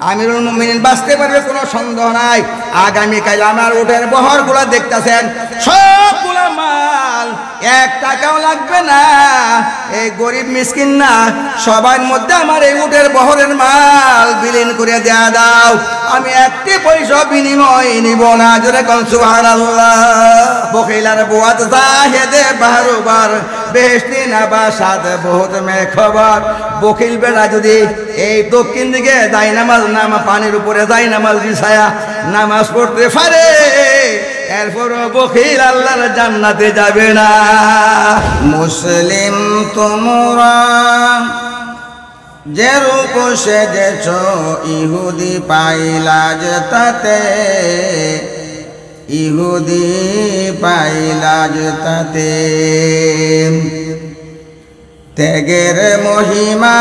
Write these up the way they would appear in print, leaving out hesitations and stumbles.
আমিরুল মুমিনিন বাঁচতে পারবে কোনো সন্দেহ নাই। আগামীকাল আমার উটের বহরগুলো দেখতেছেন, সবগুলো মাল 1 টাকাও লাগবে না। এই গরিব মিসকিন না, সবার মধ্যে আমার এই উটের বহরের মাল বিলীন করে দেয়া দাও, আমি 1 পয়সা বিনিময় নিব না। জোরে কোন সুবহানাল্লাহ। বখিলার বুয়াত জাহেদে বারবার বেহেশতি না বাসাদ বহুত মে খবর। বখিল বেড়া যদি এই দক্ষিণ দিকে যাই নামাজ পানির উপরে যাই নামাজ বিছায়া নামাজ পড়তে পারে, এরপরও বখিল আল্লাহর জান্নাতে যাবে না। মুসলিম তোমরা যে রূপ সেজেছ, ইহুদি পাইলা যে তাতে, ইহুদি পাইলা যে তাতে। ত্যাগের মহিমা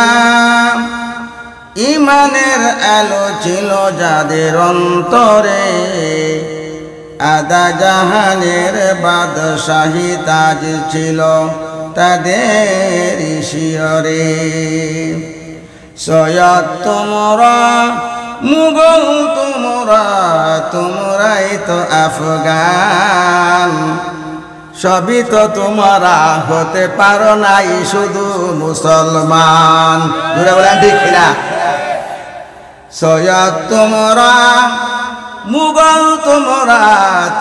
ইমানের আলো ছিল যাদের অন্তরে, আদা জাহানের বাদশাহী তাজ ছিল তাদের শিয়রে। সৈয়দ তোমরা, মুঘল তোমরা, তোমরাই তো আফগান, সবই তো তোমরা হতে পারো নাই শুধু মুসলমান। জোরে বলেন ঠিক না? সৈয়দ তোমরা, মুঘল তোমরা,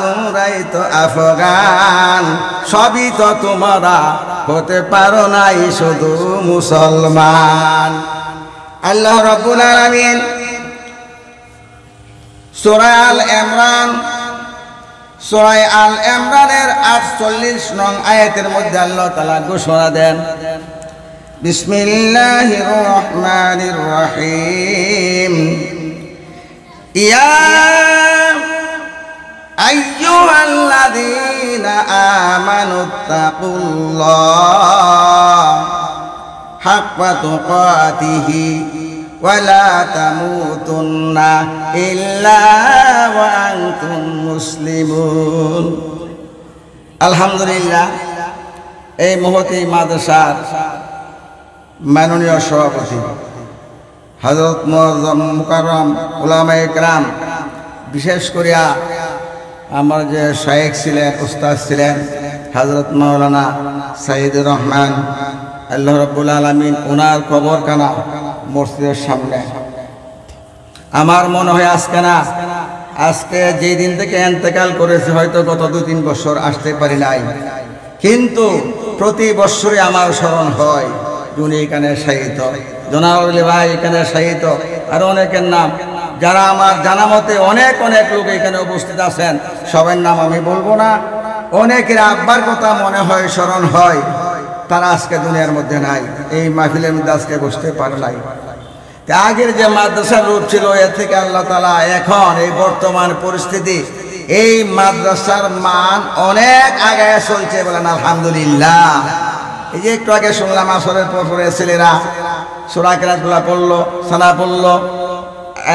তোমরাই তো আফগান, সবই তো তোমরা হতে পারো নাই শুধু মুসলমান। আল্লাহ রাব্বুল আলামিন সূরা আল ইমরান, সূরা আল ইমরানের 48 নং আয়াতের মধ্যে আল্লাহ তাআলা ঘোষণা দেন, বিসমিল্লাহির রহমানির রহিম, ইয়া আইয়ুহাল্লাযীনা আমানুত্তাকুল্লাহ হাক্কা তুকাতিহি ওয়া লা তামুতুন্না ইল্লা ওয়া আনতুম মুসলিমুন। আলহামদুলিল্লাহ, এই মহতী মাদ্রাসার মাননীয় সভাপতি হযরত মুআজ্জম মুকাররম উলামায়ে কেরাম, বিশেষ করিয়া আমার যে শায়েখ ছিলেন, উস্তাদ ছিলেন হযরত মাওলানা সাইয়্যিদুর রহমান, আল্লাহ রাব্বুল আলামিন ওনার কবরখানা মসজিদের সামনে। আমার মনে হয় আজকে যেই দিন থেকে ইন্তেকাল করেছে, হয়তো গত 2-3 বছর আসতে পারি নাই, কিন্তু প্রতি বছরে আমার স্মরণ হয় উনি এখানে শায়িত, জনাবলি ভাই এখানে শায়িত, আর অনেকের নাম যারা আমার জানা মতে অনেক লোক এখানে উপস্থিত আছেন, সবার নাম আমি বলবো না। অনেকের আব্বার কথা মনে হয়, স্মরণ হয়, তারা আজকে দুনিয়ার মধ্যে নাই, এই মাহফিলের মধ্যে আজকে বসতে পারে নাই। আগের যে মাদ্রাসার রূপ ছিল, এর থেকে আল্লাহ তাআলা এখন এই বর্তমান পরিস্থিতি, এই মাদ্রাসার মান অনেক আগায় চলছে, বলেন আলহামদুলিল্লাহ। এই যে একটু আগে শুনলাম আসরের পরে ছেলেরা সূরা কিরাতগুলা পড়লো, সানা পড়লো,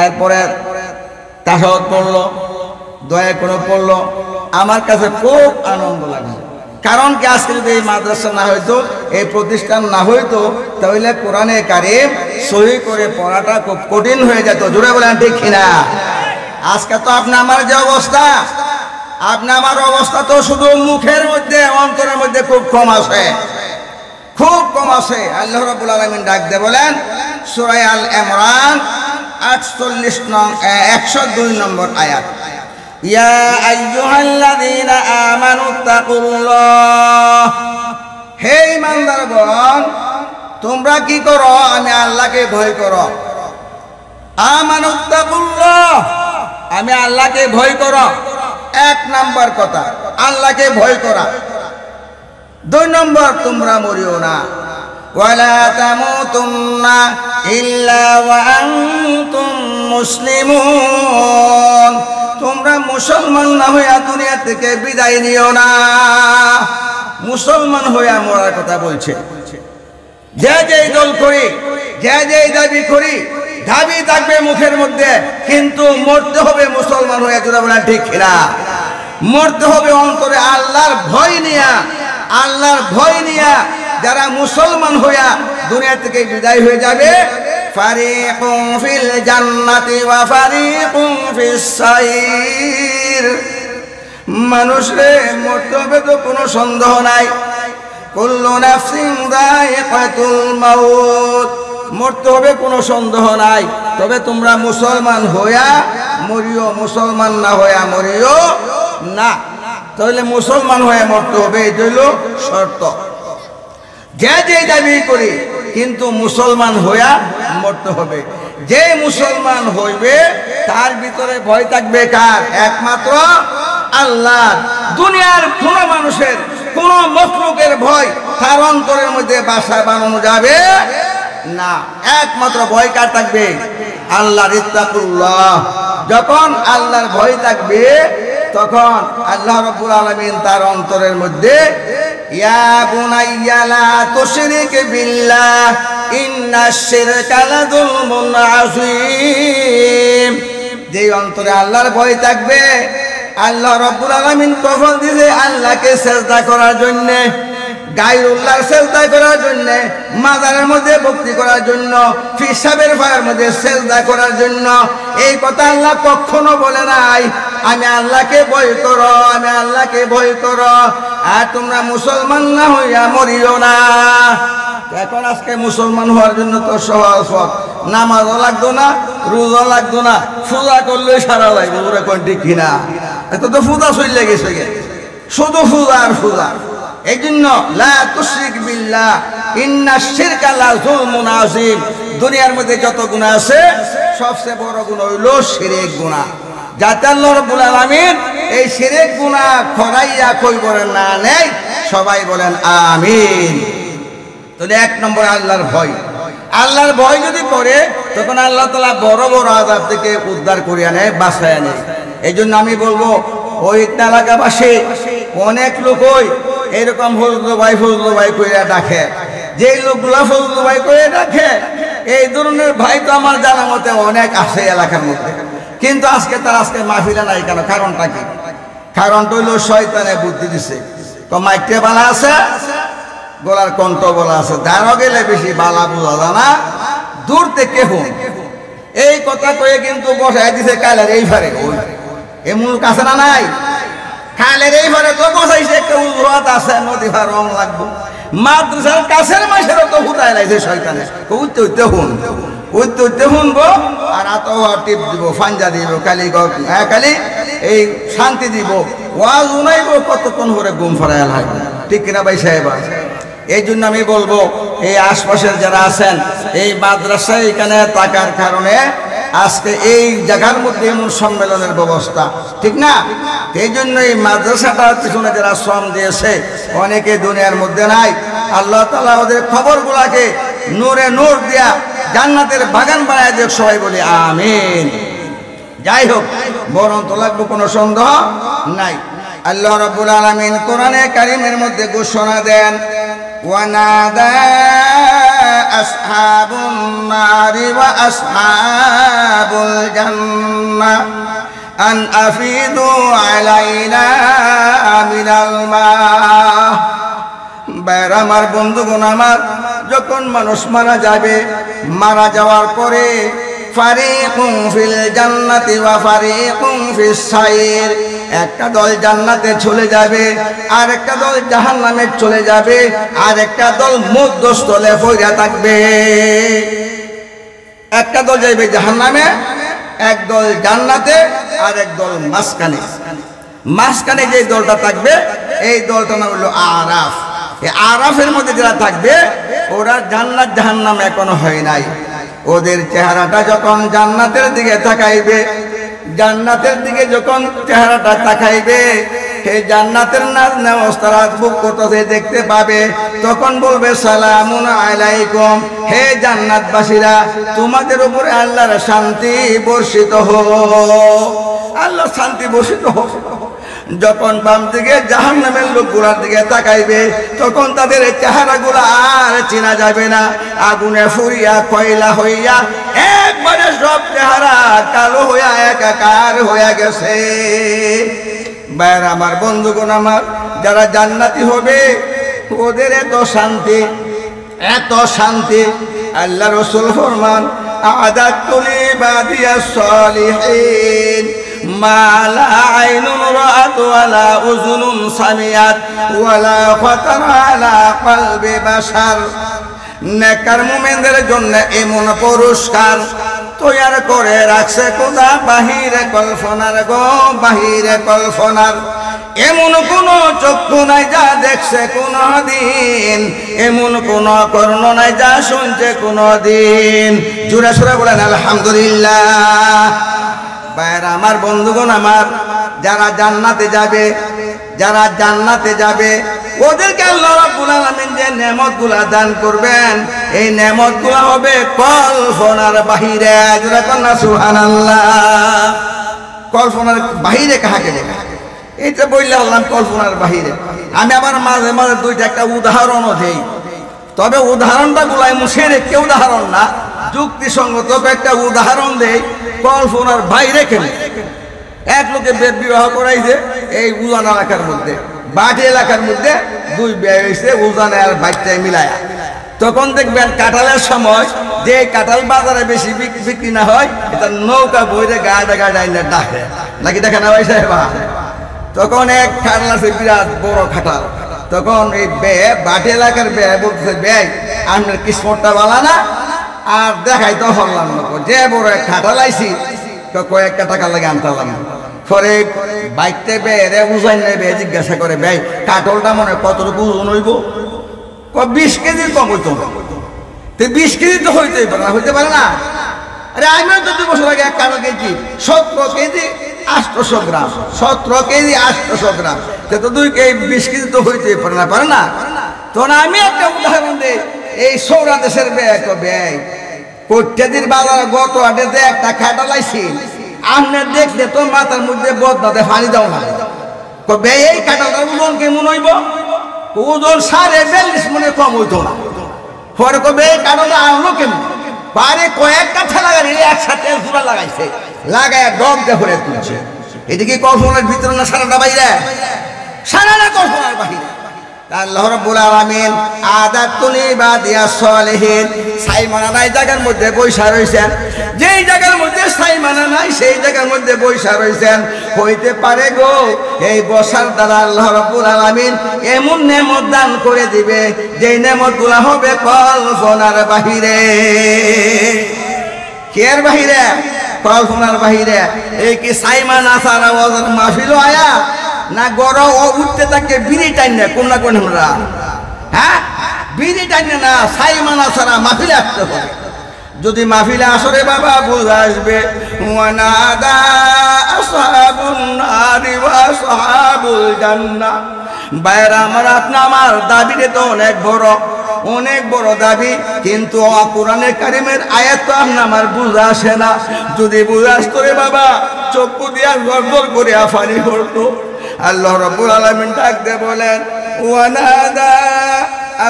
এরপরে তাশাহুদ পড়লো, দোয়া কোনো পড়লো। আমার কাছে খুব আনন্দ লাগছে, কারণ কি আজকে যদি এই মাদ্রাসা না হইতো, এই প্রতিষ্ঠান না হইতো, তাহলে কোরআনে কারীম সহি করে পড়াটা খুব কঠিন হয়ে যেত। জোরে বলেন ঠিক কিনা? আজকে তো আপনি আমার যে অবস্থা, আপনি আমার অবস্থা তো শুধু মুখের মধ্যে, অন্তরের মধ্যে খুব কম আছে, খুব কম আছে। আল্লাহ রাব্বুল আলামিন ডাক দিয়ে বলেন সূরা আল ইমরান 102 নম্বর আয়াত, ইয়া আইয়ুহাল্লাযীনা আমানুত্তাকুল্লাহ, হে ঈমানদারগণ তোমরা কি করো? আমি আল্লাহকে ভয় করো। আমানুত্তাকুল্লাহ, আমি আল্লাহকে ভয় করো, 1 নাম্বার কথা, আল্লাহকে ভয় করা। 2 নম্বর, তোমরা মরিও না, ওয়ালা তামুতুন্না ইল্লা ওয়া আনতুম মুসলিমুন, তোমরা মুসলমান না হইয়া দুনিয়া থেকে বিদায় নিও না। মুসলমান হইয়া মরার কথা বলছে। যে যেই দল করি, যে যেই দাবি করি, দাবি থাকবে মুখের মধ্যে, কিন্তু মরতে হবে মুসলমান হইয়া। জোরে বলেন ঠিক কিনা? মরতে হবে অন্তরে আল্লাহর ভয় নিয়া, আল্লাহর ভয় নিয়া। যারা মুসলমান হইয়া দুনিয়া থেকে বিদায় হয়ে যাবে, ফারিকুম ফিল জান্নাতি ওয়া ফারিকুম ফিস সাইর। মানুষে মরতে হবে তো কোনো সন্দেহ নাই। কুল্লু নাফসিন যায়িকাতুল মাউত, মরতে হবে কোনো সন্দেহ নাই। তবে তোমরা মুসলমান হইয়া মরিও, মুসলমান না হইয়া মরিও না। তাহলে মুসলমান হয়ে মরতে হবে, এটা হইল শর্ত। যে যে দাবি করি কিন্তু মুসলমান হইয়া মরতে হবে। যে মুসলমান হইবে তার ভিতরে ভয় থাকবে কার? একমাত্র আল্লাহ। দুনিয়ার কোন মানুষের কোন মখলুকের ভয় তার অন্তরের মধ্যে বাসা বানানো যাবে না। একমাত্র ভয় কার থাকবে? আল্লাহর। ইত্তাকুল্লাহ। যখন আল্লাহর ভয় থাকবে তখন আল্লাহ রাব্বুল আলামিন তার অন্তরের মধ্যে ইয়া বুনাইয়া লা তুশরিক বিল্লাহ ইন্নাশ শিরকা লাযুলমুন আযীম। যেই অন্তরে আল্লাহর ভয় থাকবে, আল্লাহ রাব্বুল আলামিন তখন দিছে আল্লাহকে সিজদা করার জন্য, গায়রুল্লাহর সিজদা করার জন্য, মাজারের মধ্যে ভক্তি করার জন্য, ফিসাবের ফায়ের মধ্যে সিজদা করার জন্য। এই কথা আল্লাহ কখনো বলে নাই আমি আল্লাহকে ভয় করো, আমি আল্লাহকে ভয় করো, আর তোমরা মুসলমান না হইয়া মরিও না। এখন আজকে মুসলমান হওয়ার জন্য তো সহজ পথ, নামাজও লাগতো না, রোজা লাগতো না, পূজা করলে সারা লাগবে। ওরা কোনটি কিনা এত তো পূজা চলে গেছে, শুধু পূজা আর পূজা। এই জন্য লা তুশরিক বিল্লাহ ইন্নাশ শিরকা লাযুলমুন আযীম। দুনিয়ার মধ্যে যত গুনাহ আছে সবচেয়ে বড় গুনাহ হইল শিরক গুনাহ। যাতে আল্লাহ রাব্বুল আলামিন এই শিরক গুনাহ খরাইয়া কই বলেন না নেই, সবাই বলেন আমিন। তাহলে এক নম্বর আল্লাহর ভয়। আল্লাহর ভয় যদি করে তখন আল্লাহ তাআলা বড় বড় আযাব থেকে উদ্ধার করিয়া নেয়, বাঁচাইয়া নেয়। এই জন্য আমি বলবো ওই এলাকাবাসী অনেক লোকই এরকম ফজলু ভাই কইরা ডাকে। যে লোকগুলা ফজলু ভাই করে ডাকে, এই ধরনের ভাই তো আমার জানা মতে অনেক আছে এলাকার মধ্যে, কিন্তু আজকে মাহফিলে নাই কেন? কারণটা কি? কারণটা হইল শয়তানে বুদ্ধি দিছে। তো মাইকতে বালা আছে, গলার কণ্ঠ বলা আছে, দাঁড়ো গেলে বেশি বালা বোঝা জানা, দূর থেকে হুন। এই কথা কয়ে কিন্তু বসাই দিছে কালের এই ফারে। এমন কাছে না নাই, কালের এই ফারে তো বসাইছে একটা উজরাত আছে, নদী ভার রং লাগবো। মাদ্রাসার কাছের মাসেরও তো হুতায় লাইছে শয়তানে। উঠতে উঠতে হুন, উঠতে উঠতে শুনবো আর আত টিপ দিব, ফাঞ্জা দিব, কালি এই শান্তি দিব, ওয়াজ উনাইব, কতক্ষণ করে ঘুম ফরায় লাগবে। ঠিক কিনা ভাই সাহেব? এই জন্য আমি বলবো এই আশপাশের যারা আছেন এই মাদ্রাসায় এখানে থাকার কারণে আজকে এই জায়গার মধ্যে এমন সম্মেলনের ব্যবস্থা, ঠিক না? এই জন্য এই মাদ্রাসাটার পিছনে যারা শ্রম দিয়েছে অনেকে দুনিয়ার মধ্যে নাই। আল্লাহ তাআলা ওদের খবরগুলাকে নূরে নূর দিয়া জান্নাতের বাগান বানায় দেখ, সবাই বলি আমিন। যাই হোক, বরং তো লাগবে কোনো সন্দেহ নাই। আল্লাহ রাব্বুল আলামিন কোরআনে কারীমের মধ্যে ঘোষণা দেন, ওয়ানাদা আসহাবুন নারি ওয়া আসহাবুল জান্নাহ আন আফিদু আলাইনা মিনাল মা। বাইরে আমার বন্ধুগণ আমার, যখন মানুষ মারা যাবে, মারা যাওয়ার পরে ফারিকুম ফিল জান্নাতি ওয়া ফারিকুম ফিস সাইর, একটা দল জান্নাতে চলে যাবে, আর একটা দল জাহান্নামে চলে যাবে, আর একটা দল মধ্যস্থলে পড়ে থাকবে। একটা দল যাবে জাহান্নামে, এক দল জান্নাতে, আর এক দল মাঝখানে। মাঝখানে যে দলটা থাকবে এই দলটা নাম হলো আরাফ। এই আরাফের মধ্যে যারা থাকবে ওরা জান্নাত জাহান্নাম এখনো হয় নাই। ওদের চেহারাটা যখন জান্নাতের দিকে তাকাইবে, জান্নাতের দিকে যখন চেহারাটা তাকাইবে, সেই জান্নাতের নাজ তারা বুক করতেছে দেখতে পাবে, তখন বলবে সালামুন আলাইকুম, হে জান্নাতবাসীরা তোমাদের উপরে আল্লাহর শান্তি বর্ষিত হোক, আল্লাহর শান্তি বর্ষিত হোক। যখন বাম দিকে জাহান্নামের লোকগুলার দিকে তাকাইবে তখন তাদের চেহারাগুলো আর চেনা যাবে না। আগুনে ফুরিয়া কয়লা হইয়া একবারে সব চেহারা কালো হইয়া একাকার হইয়া গেছে। বাইর আমার বন্ধুগণ আমার, যারা জান্নাতি হবে ওদের এত শান্তি, এত শান্তি। আল্লাহ রাসূল ফরমান আ'দাতু লিবাদিয়াস সালিহিন মা লা আইনুন রাআত ওয়ালা উযুনুন সামিআত ওয়ালা খাতারা আলা কলবি বাশার। নেককার মুমিনদের জন্য এমন পুরস্কার তৈয়ার করে রাখছে খোদা বাহিরে কল্পনার গো, বাহিরে কল্পনার। এমন কোন চক্ষু নাই যা দেখছে কোনো দিন, এমন কোন কর্ণ নাই যা শুনছে কোনো দিন। জোরে সোরে বলেন আলহামদুলিল্লাহ। ভাইরা আমার, বন্ধুগণ আমার, যারা জান্নাতে যাবে, যারা জান্নাতে যাবে ওদেরকে আল্লাহ রাব্বুল আলামিন যে নেয়ামতগুলো দান করবেন, এই নেয়ামতগুলো হবে কল্পনার বাহিরে। জোরে কন্যা সুবহানাল্লাহ। কল্পনার বাহিরে কাকে বলে? এইটা বললে আল্লাহ কল্পনার বাহিরে। আমি আবার মাঝে মাঝে দুইটা একটা উদাহরণও দেই, তবে উদাহরণটা গুলাই মুশরিককে উদাহরণ না, যুক্তিসঙ্গত একটা উদাহরণ দেই। কল্পনার বাইরে কেন? এক লোকে বিবাহ করাইছে এই উজান এলাকার মধ্যে, বাটি এলাকার মধ্যে দুই বিয়ে হয়েছে উজানে আর বাইকটায় মিলায়া। তখন দেখবেন কাঁঠালের সময় যে কাঁঠাল বাজারে বেশি বিক্রি না হয়, এটা নৌকা বইরে গাড়া গাড়া ডাকে, নাকি দেখে না ভাই সাহেব? তখন এক কাঁঠাল আছে বিরাট বড় কাঁঠাল। তখন এই ব্যয় বাটি এলাকার ব্যয় বলতেছে, ব্যয় আপনার কিসমতটা বালা না, আর দেখাই তো হল্লাম না, যে বড় এক কাঁঠাল আইছি কয়েকটা টাকা লাগে আনতাম। পরে বাইকটা বেড়ে উজান নেবে, জিজ্ঞাসা করে ব্যয় কাঁঠালটা মনে কতটুকু ওজন হইব? 20 কেজির কম হইতো না। 20 কেজি তো হইতেই পারে না, হইতে পারে না। আরে আমিও তো 2 বছর আগে এক কাঁঠাল কেজি 17 কেজি 800 গ্রাম, 17 কেজি 800 গ্রাম, সে তো 2 কেজি 20 কেজি তো হইতেই পারে না, পারে না। তখন আমি একটা উদাহরণ দিই, এই সৌরা দেশের ব্যয় তো ব্যয় প্রত্যেকদিন বাজারে গত হাটেতে একটা কাঁঠাল আইছি, আপনি দেখলে তো মাথার মধ্যে বদনাতে পানি দাও না। ব্যয় এই কাঁঠালটার ওজন কেমন হইব? ওজন 42.5 মনে কম হইতো না। পরে কবে এই কাঁঠালটা আনলো কেমন? পারে কয়েকটা ঠেলা গাড়ি একসাথে জোড়া লাগাইছে, লাগায় ডগ দেখে তুলছে। এদিকে কল্পনার ভিতরে না সারাটা বাইরে, সারাটা কল্পনার বাহিরে। আল্লাহ রাব্বুল আলামিন আ'দাতু লিবাদিয়াস সালিহিন, সাইমানা নাই জায়গার মধ্যে বৈশা রইছেন, যেই জায়গার মধ্যে সাইমানা নাই সেই জায়গার মধ্যে বৈশা রইছেন। হইতে পারে গো এই বসার দ্বারা আল্লাহ রাব্বুল আলামিন এমন নেয়ামত দান করে দিবে যেই নেয়ামতগুলো হবে কল্পনার বাহিরে। কের বাহিরে? কল্পনার বাহিরে। এই কি সাইমানা ছাড়া ওদের মাহফিল আয়া না গড় ও উঠতে থাকে বিড়ি টাইনে কোন না কোন আমরা? হ্যাঁ, বিড়ি টাইনে না, সাইমানা ছাড়া মাহফিলে আসতে হবে। যদি মাহফিলে আসরে বাবা বুঝ আসবে, ওয়ানাদা আসহাবুন নারি ওয়া আসহাবুল জান্নাহ। বাইরা আমার, আপনি আমার দাবিটা তো অনেক বড়, অনেক বড় দাবি, কিন্তু কোরআনে কারিমের আয়াত তো আপনি আমার বুঝা আসে না। যদি বুঝা আসতো রে বাবা, চক্ষু দিয়া গড়গড় করে আফানি করতো। আল্লাহ রাব্বুল আলামিন ডাক দিয়ে বলেন, ওয়ানাদা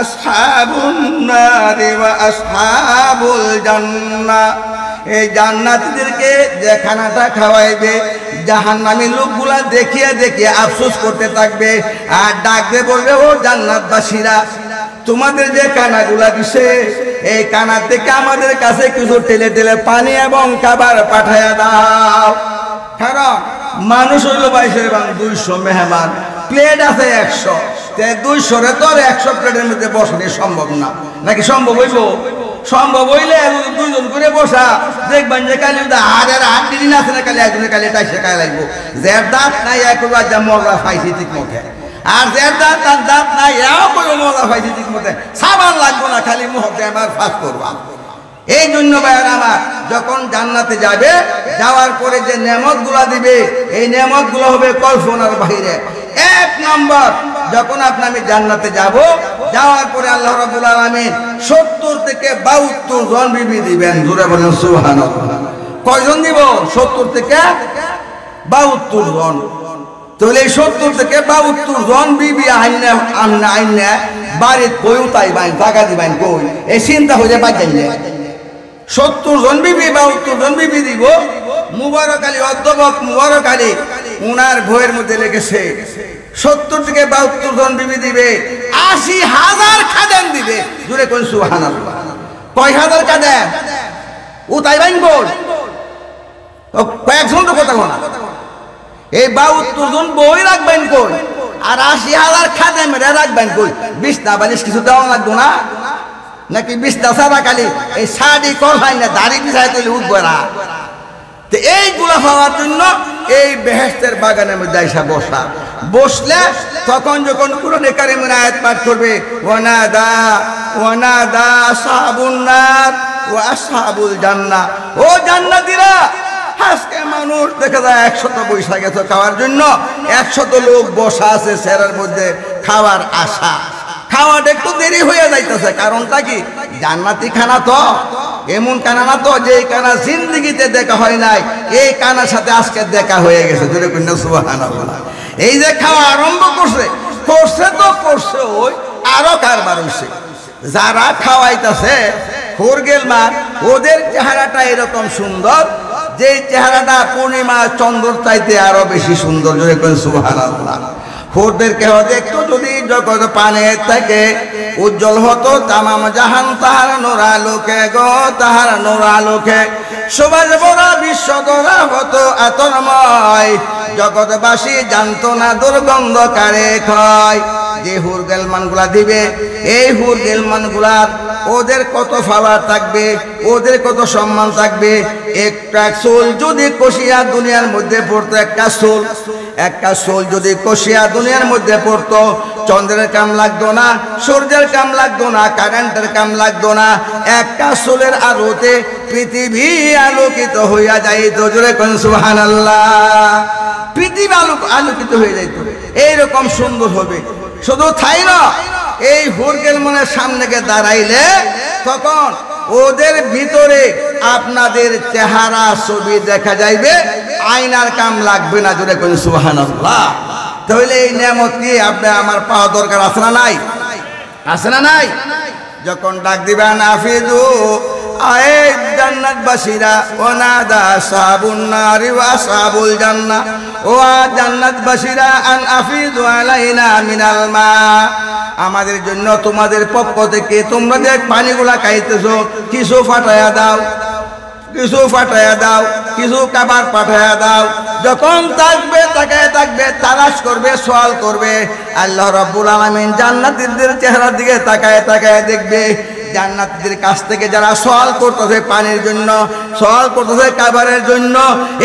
আসহাবুন নারি ওয়া আসহাবুল জান্নাহ। এই জান্নাতীদেরকে যে খানাটা খাওয়াইবে, জাহান্নামী লোকগুলা দেখিয়ে দেখিয়ে আফসোস করতে থাকবে, আর ডাক দিয়ে বলবে, ও জান্নাতবাসীরা, তোমাদের যে কানাগুলা দিছে এই কানা থেকে আমাদের কাছে কিছু টেলে টেলে পানি এবং খাবার পাঠাইয়া দাও। কারণ মানুষ হইল 200 মেহমান, প্লেট আছে 100, 200 তো 100 প্লেটের মধ্যে বসানো সম্ভব না, নাকি সম্ভব হইব? সম্ভব হইলে দুইজন করে বসা, দেখবেন যে কালি হাড়ের 8 দিন আছে না, কালি একজনের কালি টাইসে খাই লাগবো। যার দাঁত নাই একবার যা মজা পাইছি ঠিক মতে, আর যার দাঁত নাই এও করে মজা পাইছি ঠিক মতে, সাবান লাগবো না, খালি মুখে আমার ফাঁস করবা। এই জন্য ভাইয়ের আমার, যখন জান্নাতে যাবে, যাওয়ার পরে যে নেয়ামতগুলো দিবে এই নেয়ামতগুলো হবে কল্পনার বাহিরে। 1 নম্বর, যখন আমি জান্নাতে যাব, যাওয়ার পরে আল্লাহ রাব্বুল আলামিন 70 থেকে 72 জন বিবি দিবেন। জোরে বলেন সুবহানাল্লাহ। কয়জন দিব? 70 থেকে 72 জন। তাহলে এই 70 থেকে 72 জন বিবি আইনে বাড়ির কই তাই বাইন টাকা দিবেন কই, এই চিন্তা হয়ে বাজাই না। 70 জন বিবি 72 জন বিবি দিব। মুবারক আলী, অধ্যাপক মুবারক আলী, উনার বইয়ের মধ্যে লিখেছে 70 থেকে 72 জন বিবি দিবে, 80,000 খাদেম দিবে। জুড়ে কোন সুবহানাল্লাহ। কয় হাজার খাদেম উতাই বাইন গোল কয়েকজন তো কথা বলা। এই 72 জন বই রাখবেন কই, আর 80,000 খাদেম রাখবেন কই? বিছনা বালিশ কিছু দেওয়া লাগতো না নাকি? বিছনা সারা খালি এই শাড়ি কলাই না দাড়ি বিছাই তুলে উঠবে না। তো এইগুলো হওয়ার জন্য এই বেহেশতের বাগানের মধ্যে আইসা বসলে তখন যখন কুরআনে কারীমের আয়াত পাঠ করবে, ওয়ানাদা আসহাবুন নার ওয়া আসহাবুল জান্নাহ, ও জান্নাতীরা। আজকে মানুষ দেখা যায় 100 বৈশা গেছে খাওয়ার জন্য, 100 লোক বসা আছে চেয়ারের মধ্যে খাওয়ার আশা। খাওয়াটা একটু দেরি হয়ে যাইতেছে, কারণটা কি? জান্নাতি খানা তো এমন কানা না তো যে কানা জিন্দেগিতে দেখা হয় নাই, এই কানার সাথে আজকে দেখা হয়ে গেছে। জোরে কন্যা সুবহানাল্লাহ। এই যে খাওয়া আরম্ভ করছে তো করছে, ওই আরো কারবার হইছে। যারা খাওয়াইতেছে হুরগেলমান, ওদের চেহারাটা এরকম সুন্দর যে চেহারাটা পূর্ণিমা চন্দ্র চাইতে আরো বেশি সুন্দর। জোরে কন্যা সুবহানাল্লাহ। হুরদেরকে দেখতো যদি জগৎ পানে থেকে উজ্জ্বল হতো তামাম জাহান তাহার নূর আলোকে গো, তাহার নূর আলোকে সবাই বড় বিশ্ব গড়া হতো আতরময়, জগৎবাসী জানতো না দুর্গন্ধ কারে ক্ষয়। যে হুরগেলমান গুলা দিবে, এই হুরগেলমান গুলার ওদের কত পাওয়ার থাকবে, ওদের কত সম্মান থাকবে। একটা চুল যদি কষিয়া দুনিয়ার মধ্যে পড়তো, একটা চুল যদি কষিয়া দুনিয়ার মধ্যে পড়তো, চন্দ্রের কাম লাগতো না, সূর্যের কাম লাগতো না, কারেন্টের কাম লাগতো না। একটা চুলের আলোতে পৃথিবী আলোকিত হইয়া যাইত। জোরে কোন সুবহানাল্লাহ। পৃথিবী আলোকিত হয়ে যাইত, এইরকম সুন্দর হবে। শুধু তাই না, এই হুরগেলমানের সামনে গিয়ে দাঁড়াইলে তখন ওদের ভিতরে আপনাদের চেহারা ছবি দেখা যাইবে, আয়নার কাম লাগবে না। জোরে কোন সুবহানাল্লাহ। তাহলে এই নিয়ামত কি আপনি আমার পাওয়া দরকার আছে না নাই? আছে না নাই? যখন ডাক দিবেন আফিদু আয়ে জান্নাতবাসীরা, ওয়ানাদা আসহাবুন নারি ওয়া আসহাবুল জান্নাহ, ও জান্নাতবাসীরা আন আফিদু আলাইনা মিনাল মা, আমাদের জন্য তোমাদের পক্ষ থেকে তোমরা যে পানিগুলা খাইতেছো কিছু ফাটায়া দাও, কিছু ফাটায়া দাও, কিছু খাবার পাঠায়া দাও। যখন থাকবে তাকায় থাকবে, তালাশ করবে, সওয়াল করবে। আল্লাহ রাব্বুল আলামিন জান্নাতীদের চেহারার দিকে তাকায় তাকায় দেখবে। জান্নাতীদের কাছ থেকে যারা সওয়াল করতেছে পানির জন্য, সওয়াল করতেছে খাবারের জন্য,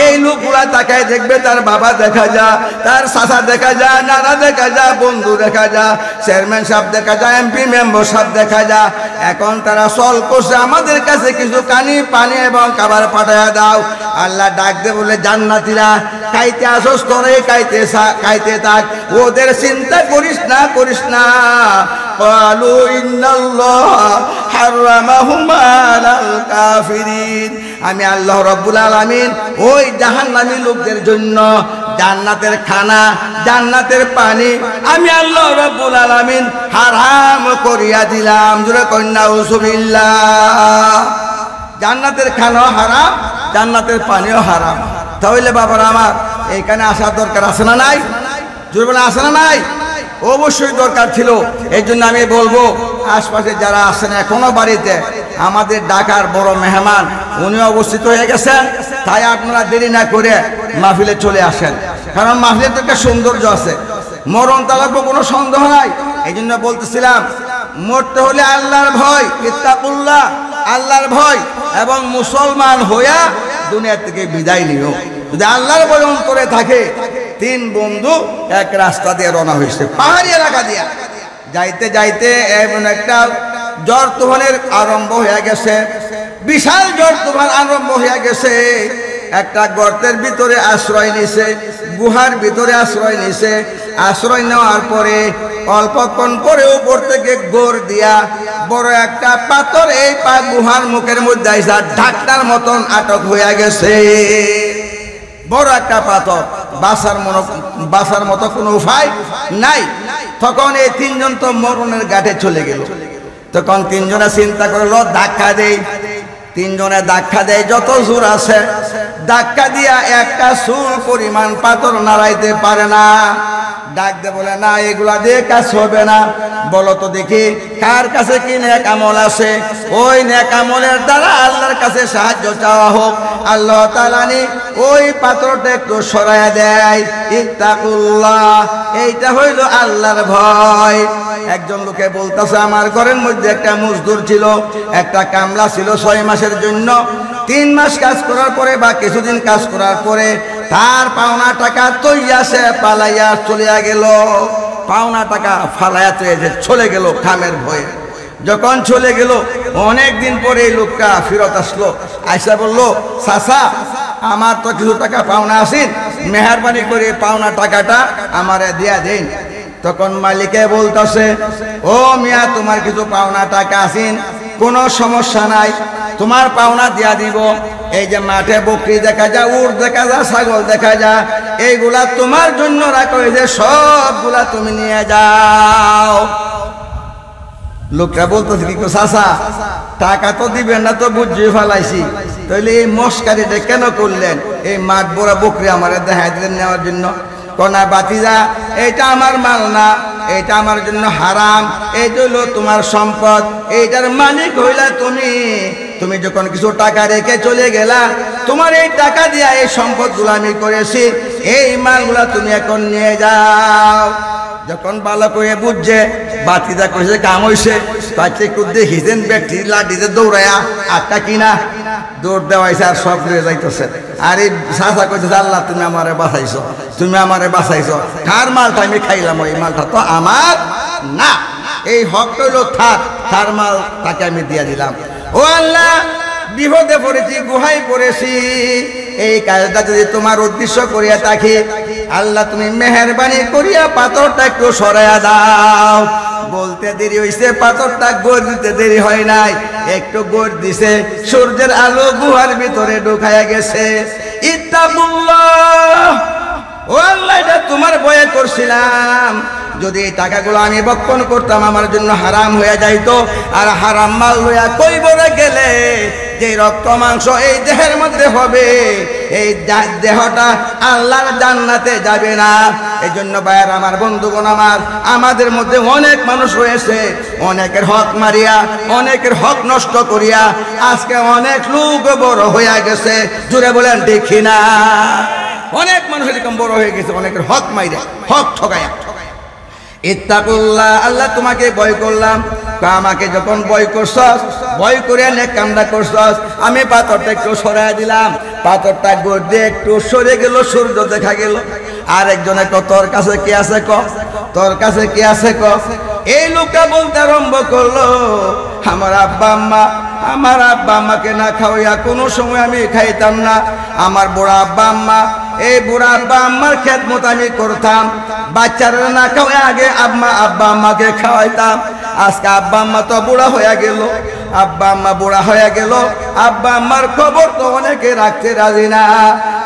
এই লোকগুলা তাকায় দেখবে, তার বাবা দেখা যায়, তার চাচা দেখা যায়, নানা দেখা যায়, বন্ধু দেখা যায়, চেয়ারম্যান সাহেব দেখা যায়, এমপি মেম্বার সাহেব দেখা যায়। এখন তারা সওয়াল করছে আমাদের কাছে কিছু পানি এবং খাবার পাঠায়া দাও। আল্লাহ ডাক দে বলে, জান্নাতীরা খাইতে আসস তোরে, খাইতে থাক, ওদের চিন্তা করিস না। ক্বালু ইন্নাল্লাহ হারামাহুমা আলাল কাফিরিন, আমি আল্লাহ রাব্বুল আলামিন ওই জাহান্নামী লোকদের জন্য জান্নাতের খানা, জান্নাতের পানি আমি আল্লাহ রাব্বুল আলামিন হারাম করিয়া দিলাম। জোরে কন্যা উযুবিল্লাহ। জান্নাতের খানাও হারাম, জান্নাতের পানিও হারাম। তাহলে বাবারা আমার এইখানে আসার দরকার আছে না নাই? জোরে বলে আছে না নাই? অবশ্যই দরকার ছিল। এই জন্য আমি বলবো আশপাশে যারা আছেন এখনো বাড়িতে, আমাদের ঢাকার বড় মেহমান উনি অবস্থিত হয়ে গেছেন, তাই আপনারা দেরি না করে মাহফিলে চলে আসেন। কারণ মাহফিলের তো একটা সৌন্দর্য আছে, মরণ তালাবো কোনো সন্দেহ নাই। এই জন্য বলতেছিলাম, মরতে হলে আল্লাহর ভয়, ইত্তাকুল্লাহ, আল্লাহর ভয় এবং মুসলমান হইয়া দুনিয়া থেকে বিদায় নিও। যদি আল্লাহর ভয় অন্তরে থাকে, 3 বন্ধু এক রাস্তা দিয়ে রওনা হয়েছে, পাহাড়ি এলাকা দিয়া যাইতে যাইতে এমন একটা ঝড় তুফানের আরম্ভ হয়ে গেছে, বিশাল ঝড় তুফান আরম্ভ হয়ে গেছে। একটা গর্তের ভিতরে আশ্রয় নিছে, গুহার ভিতরে আশ্রয় নিছে। আশ্রয় নেওয়ার পরে অল্পক্ষণ পরে উপর থেকে গোর দিয়া বড় একটা পাথর এই গুহার মুখের মধ্যে আইসা ঢাকনার মতন আটক হয়ে গেছে। বড় একটা পাথর, বাঁচার মতো কোনো উপায় নাই। তখন এই 3 জন তো মরণের ঘাটে চলে গেল। তখন 3 জনে চিন্তা করলো ধাক্কা দেই, তিনজনে ধাক্কা দেয়, যত জোর আছে ধাক্কা দিয়া একটা চুল পরিমাণ পাথর নাড়াইতে পারে না। ডাক দে বলে, না এগুলা দিয়ে কাজ হবে না, বলো তো দেখি কার কাছে কি নেক আমল আছে, ওই নেক আমলের দ্বারা আল্লাহর কাছে সাহায্য চাওয়া হোক। আল্লাহ তাআলা ওই পাথরটা একটু সরাইয়া দেয়। ইত্তাকুল্লাহ, এইটা হইল আল্লাহর ভয়। একজন লোকে বলতেছে, আমার ঘরের মধ্যে একটা মজদুর ছিল, একটা কামলা ছিল 6 মাসের জন্য। 3 মাস কাজ করার পরে বা কিছুদিন কাজ করার পরে তার পাওনা টাকা তৈয়া সে পালাইয়া চলিয়া গেল। পাওনা টাকা ফালাইয়া চলে গেল খামের ভয়ে। যখন চলে গেল অনেক দিন পরে এই লোকটা ফেরত আসলো, আইসা বললো, চাচা আমার তো কিছু টাকা পাওনা আছেন, মেহরবানি করে পাওনা টাকাটা আমারে দিয়া দেন। তখন মালিকে বলতেছে, ও মিয়া তোমার কিছু পাওনা টাকা আছেন, কোনো সমস্যা নাই, তোমার পাওনা দিয়া দিব। এই যে মাঠে বকরি দেখা যায়, উট দেখা যায়, ছাগল দেখা যায়, এইগুলা তোমার জন্য রাখো, এই যে সবগুলা তুমি নিয়ে যাও। লোকটা বলতেছে, কি চাচা টাকা তো দিবেন না তো বুঝিয়ে ফেলাইছি, তাহলে এই মস্কারিটা কেন করলেন? এই মাঠ বড়া বকরি আমার দেখা দিলেন নেওয়ার জন্য? কনা বাতিজা, এইটা আমার মাল না, এইটা আমার জন্য হারাম, এইটা হলো তোমার সম্পদ, এইটার মালিক হইলা তুমি। তুমি যখন কিছু টাকা রেখে চলে গেলা, তোমার এই টাকা দিয়া এই সম্পদগুলো আমি করেছি, এই মালগুলা তুমি এখন নিয়ে যাও। যখন ভালো করে বুঝছে বাতিজা কইছে কাম হইছে, তাকে একটু দেখিছেন ব্যক্তি লাঠিতে দৌড়ায়া আটটা কিনা দৌড় দেওয়াইছে, আর সব লয়ে যাইতেছে। আর এই চাচা কইতেছে, আল্লাহ তুমি আমারে বাঁচাইছো, তুমি আমারে বাঁচাইছো, কার মালটা আমি খাইলাম, ওই মালটা তো আমার না, এই হক হইল তার মাল তাকে আমি দিয়ে দিলাম। ও আল্লাহ, বিপদে পড়েছি, গুহায় পড়েছি, এই কাজটা যদি তোমার উদ্দেশ্য করিয়া থাকি, আল্লাহ তুমি মেহেরবানি করিয়া পাথরটা একটু সরাইয়া দাও। বলতে দেরি হইছে, পাথরটা গড় দিতে দেরি হয় নাই, একটু গড় দিছে, সূর্যের আলো গুহার ভিতরে ঢুকাইয়া গেছে। ইত্তাকুল্লাহ, ও আল্লাহ এটা তোমার ভয়ে করছিলাম, যদি এই টাকাগুলো আমি বক্ষণ করতাম আমার জন্য হারাম হয়ে যাইতো, আর হারাম মাল লইয়া কইবরে গেলে যে রক্ত মাংস এই দেহের মধ্যে হবে, এই দেহটা আল্লাহর জান্নাতে যাবে না। এই জন্য ভাইয়ের আমার, বন্ধুগণ আমার, আমাদের মধ্যে অনেক মানুষ রয়েছে, অনেকের হক মারিয়া, অনেকের হক নষ্ট করিয়া আজকে অনেক লোক বড় হইয়া গেছে। জুড়ে বলেন ঠিক না? অনেক মানুষ এরকম বড় হয়ে গেছে, অনেকের হক মাইরা, হক ঠকায়া। ইত্তাকুল্লাহ, আল্লাহ তোমাকে ভয় করলাম। আমাকে যখন ভয় করছস, ভয় করে নেক কামটা করছস, আমি পাথরটা একটু সরাই দিলাম, পাথরটা গড় দিয়ে একটু সরে গেল, সূর্য দেখা গেল। আর একজনে ক, তোর কাছে কি আছে ক, তোর কাছে কি আছে ক। এই লোকটা বলতে আরম্ভ করলো, আমার আব্বা আম্মাকে না খাওয়াইয়া কোনো সময় আমি খাইতাম না। আমার বুড়া আব্বা আম্মা, এই বুড়া আব্বা আম্মার খেদমত আমি করতাম, বাচ্চারা না খাওয়াই আগে আব্বা আম্মাকে খাওয়াইতাম। আজকে আব্বা আম্মা তো বুড়া হয়ে গেল, আব্বা আম্মা বুড়া হয়ে গেল, আব্বা আম্মার খবর তো অনেকে রাখতে রাজি না।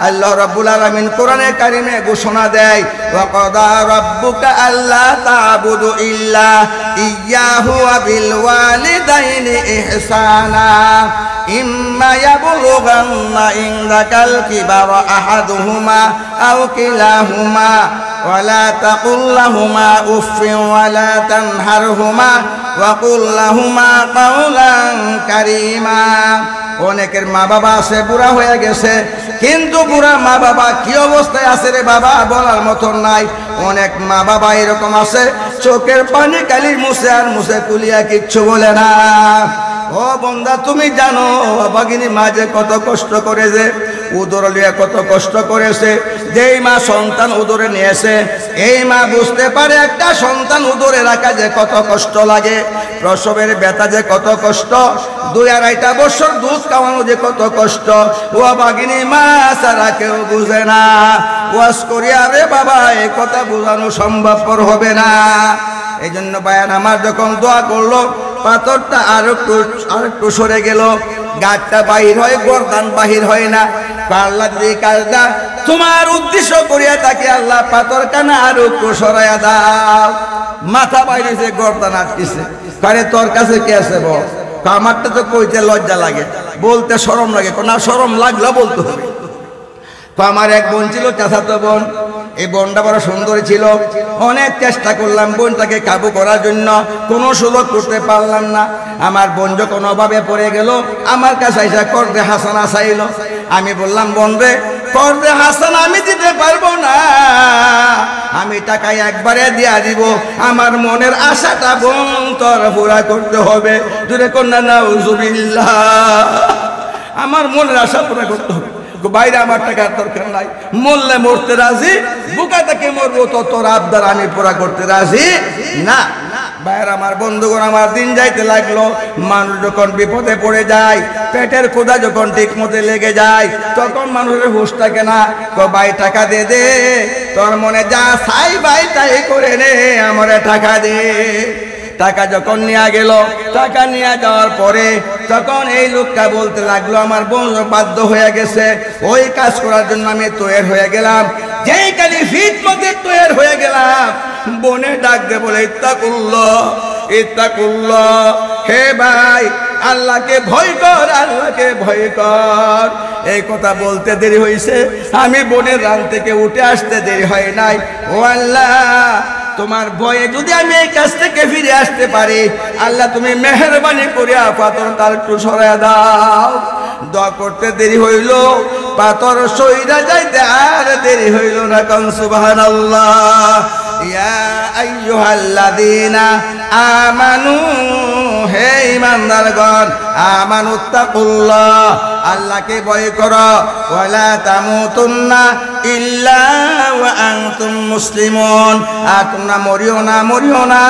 আল্লাহ রাব্বুল আলামিন কোরআনে কারিমে ঘোষণা দেয়, ওয়া কাদা রাব্বুকা আল্লা তা'বুদু ইল্লা ইয়্যাহু ওয়া বিল ওয়ালিদাইনি ইহসানা ইম্মা ইয়াবলুগান্না ইনদাকাল কিবারা আহাদুহুমা আও কিলাহুমা ওয়ালা তাকুল লাহুমা উফফিন ওয়ালা তানহারহুমা ওয়া কুল লাহুমা কাওলান কারীমা। অনেকের মা বাবা আছে, বুড়া হয়ে গেছে, কিন্তু বুড়া মা বাবা কি অবস্থায় আছে রে বাবা বলার মতন নাই। অনেক মা বাবা এরকম আছে, চোখের পানি কালি মুছে আর মুছে কুলিয়া কিচ্ছু বলে না। ও বন্ধা, তুমি জানো বাগিনী মা যে কত কষ্ট করেছে, উদর লিয়া কত কষ্ট করেছে। যেই মা সন্তান উদরে নিয়েছে, এই মা বুঝতে পারে একটা সন্তান উদরে রাখা যে কত কষ্ট লাগে, প্রসবের ব্যথা যে কত কষ্ট, 2-2.5 বছর দুধ খাওয়ানো যে কত কষ্ট। ও বাগিনী মা ছাড়া কেউ বুঝে না। ওয়াজ করিয়া রে বাবা এই কথা বোঝানো সম্ভবপর হবে না। এই জন্য বায়ান আমার যখন দোয়া করলো, পাথরটা আর একটু সরে গেল, গাঁটটা বাহির হয়, গর্দান বাহির হয় না। আল্লাহ যদি কাজটা তোমার উদ্দেশ্য করিয়া থাকে, আল্লাহ পাথর কানা আর একটু সরাইয়া দাও। মাথা বাইরেছে, গর্দান আটকেছে, কারে তোর কাছে কে আছে বল, আমারটা তো কইতে লজ্জা লাগে, বলতে শরম লাগে। না, শরম লাগলেও বলতে হবে। আমার এক বোন ছিল, চাচাতো বোন। এই বোনটা বড় সুন্দরী ছিল। অনেক চেষ্টা করলাম বোনটাকে কাবু করার জন্য, কোনো সুযোগ করতে পারলাম না। আমার বোন যখন অভাবে পড়ে গেল, আমার কাছে এসে কর্দে হাসানা চাইল। আমি বললাম, বোন রে, কর্দে হাসানা আমি দিতে পারবো না, আমি টাকা একবারে দিয়া দিব। আমার মনের আশাটা বোন তোর পুরা করতে হবে। দূরে কন্যা নাউজুবিল্লাহ, আমার মনের আশা পুরা করতে হবে। বাইরে আমার টাকার দরকার নাই, মরলে মরতে রাজি, বুকা থেকে মরবো তো তোর আবদার আমি পুরা করতে রাজি না। বাইরে আমার বন্ধুগণ, আমার দিন যাইতে লাগলো। মানুষ যখন বিপদে পড়ে যায়, পেটের ক্ষুধা যখন ঠিক মতো লেগে যায়, তখন মানুষের হুঁশ থাকে না। ভাই টাকা দে দে, তোর মনে যা চাই ভাই তাই করে নে, আমারে টাকা দে। টাকা যখন নিয়ে গেল, টাকা নিয়ে যাওয়ার পরে তখন এই লোকটা বলতে লাগলো, আমার বোন বাধ্য হয়ে গেছে, ওই কাজ করার জন্য আমি তৈরি হয়ে গেলাম। যেই কালি ফিট মধ্যে তৈরি হয়ে গেলাম, বোনে ডাক দে বলে, ইত্তাকুল্লাহ ইত্তাকুল্লাহ, হে ভাই আল্লাহকে ভয় কর, আল্লাহকে ভয় কর। এই কথা বলতে দেরি হয়েছে, আমি বোনের রান থেকে উঠে আসতে দেরি হয় নাই। ও আল্লাহ, তোমার ভয়ে যদি আমি এই কাছ থেকে ফিরে আসতে পারি, আল্লাহ তুমি মেহেরবানি করে পাথর তার একটু সরাইয়া দাও। দোয়া করতে দেরি হইল, পাথর সইরা যাইতে আর দেরি হইল না। কোন সুবহানাল্লাহ। ইয়া আইয়ুহাল্লাযীনা আমানু, হে ঈমানদারগণ, আমানুত্তাকুল্লাহ, আল্লাহকে ভয় করো। ওয়ালা তামুতুন্না ইল্লা ওয়া আনতুম মুসলিমুন, আর তোমরা মরিও না, মরিও না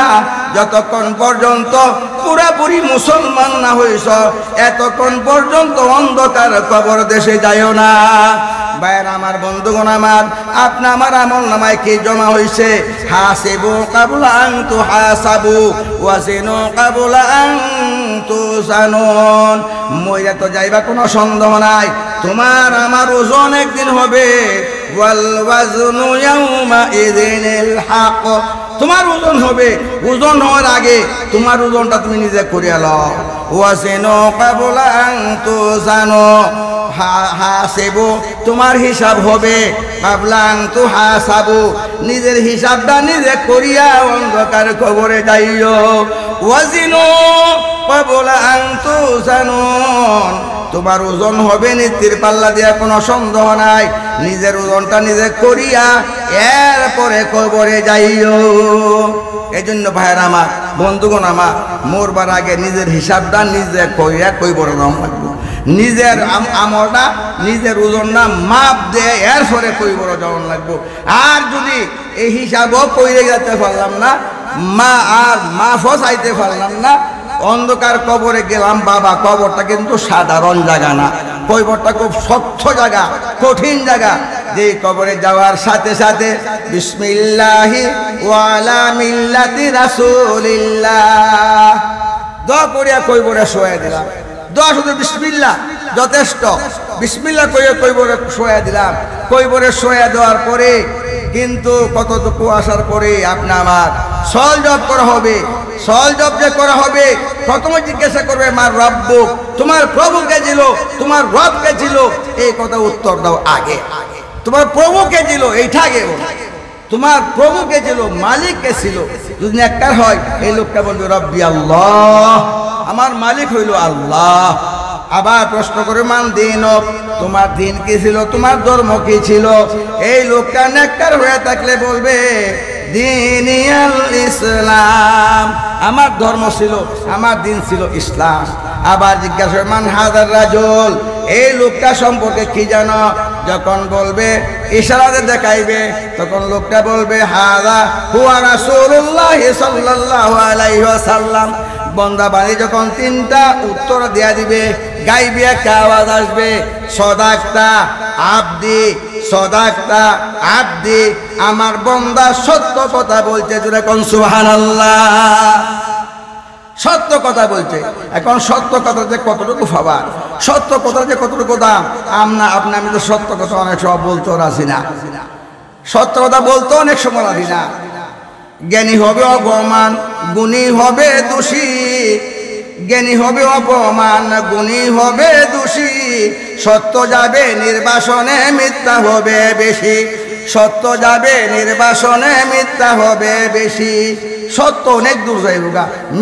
যতক্ষণ পর্যন্ত পুরাপুরি মুসলমান না হইছ, এতক্ষণ পর্যন্ত অন্ধকার কবর দেশে যাইও না। ভাইয়ের আমার, বন্ধুগণ আমার, আপনি আমার আমল নামায় কি জমা হইছে? হাসিবু কাবলা আন তুহাসাবু ওয়াজিনু কাবলা আন তুজানুন। মইরা তো যাইবা, কোনো সন্দেহ নাই। তোমার আমার ওজন একদিন হবে। ওয়াল ওয়াজনু ইয়াউমা ইযিনিল হক, তোমার ওজন হবে। ওজন হওয়ার আগে তোমার ওজনটা তুমি নিজে করিয়া লও। ওয়াজিনু কাবলা আন তুজানু, হাসিবু, তোমার হিসাব হবে। কাবলা আন তুহাসাবু, নিজের হিসাবটা নিজে করিয়া অন্ধকার কবরে যাইও। ওয়াজিনু কাবলা আন তুজানুন, তোমার ওজন হবে নীতির পাল্লা দিয়া, কোনো সন্দেহ নাই। নিজের ওজনটা নিজে করিয়া এরপরে কবরে যাইও। এই জন্য ভাইয়ের আমার, বন্ধুগণ আমার, মরবার আগে নিজের হিসাবটা নিজে করিয়া কইবর লাগবে। নিজের আমলটা, নিজের ওজনটা মাপ দিয়ে এরপরে কইবর যাওয়ান লাগবো। আর যদি এই হিসাবও কইরে যেতে পারলাম না, মাফও চাইতে পারলাম না, অন্ধকার কবরে গেলাম, বাবা কবরটা কিন্তু সাধারণ জায়গা না, কবরটা খুব স্বচ্ছ জায়গা, কঠিন জায়গা। যে কবরে যাওয়ার সাথে সাথে বিসমিল্লাহি ওয়া আলা মিল্লাতি রাসূলিল্লাহ দোয়া করিয়া কবরে শোয়া দিলাম। দোয়া শুধু বিসমিল্লাহ যথেষ্ট। বিসমিল্লাহ কইয়া কবরে শোয়া দিলাম। কবরে শোয়া দেওয়ার পরে কিন্তু কতটুকু আসার পরে আপনি আমার সল জপ করা হবে। সল জপ যে করা হবে, প্রথমে জিজ্ঞাসা করবে, মার রব্বুক, তোমার প্রভুকে ছিল, তোমার রবকে ছিল, এই কথা উত্তর দাও আগে। তোমার প্রভুকে ছিল এইটা আগে বলো, তোমার প্রভুকে ছিল, মালিককে ছিল। যদি একটা হয়, এই লোকটা বলবে রব্বি আল্লাহ, আমার মালিক হইল আল্লাহ। আবার প্রশ্ন করে, মান দিন, তোমার দিন কি ছিল, তোমার ধর্ম কি ছিল? এই লোকটা নেককার হয়ে থাকলে বলবে দিনিয়াল ইসলাম, আমার ধর্ম ছিল, আমার দিন ছিল ইসলাম। আবার জিজ্ঞাসা, মান হাদার রাজুল, এই লোকটা সম্পর্কে কি জানো? যখন বলবে, ইশারাতে দেখাইবে, তখন লোকটা বলবে হাদা হুয়া রাসূলুল্লাহ সাল্লাল্লাহু আলাইহি ওয়াসাল্লাম। বন্দা বাড়ি যখন তিনটা উত্তর দেয়া দিবে, গাইবে একটা আওয়াজ আসবে, সদাক্তা আব্দি, সদাক্তা আব্দি, আমার বন্দা সত্য কথা বলছে। জোরে কোন সুবহানাল্লাহ। সত্য কথা বলছে। এখন সত্য কথা যে কতটুকু পাবার, সত্য কথা যে কতটুকু দাম, আমি তো সত্য কথা অনেক সময় বলতে রাজি না, সত্য কথা বলতে অনেক সময় রাজি না। জ্ঞানী হবে অগমান, গুণী হবে দোষী, জ্ঞানী হবে অপমান, গুণী হবে দোষী, সত্য যাবে নির্বাসনে, মিথ্যা হবে বেশি। সত্য যাবে নির্বাসনে, মিথ্যা হবে বেশি। সত্য অনেক দূর যাইবে,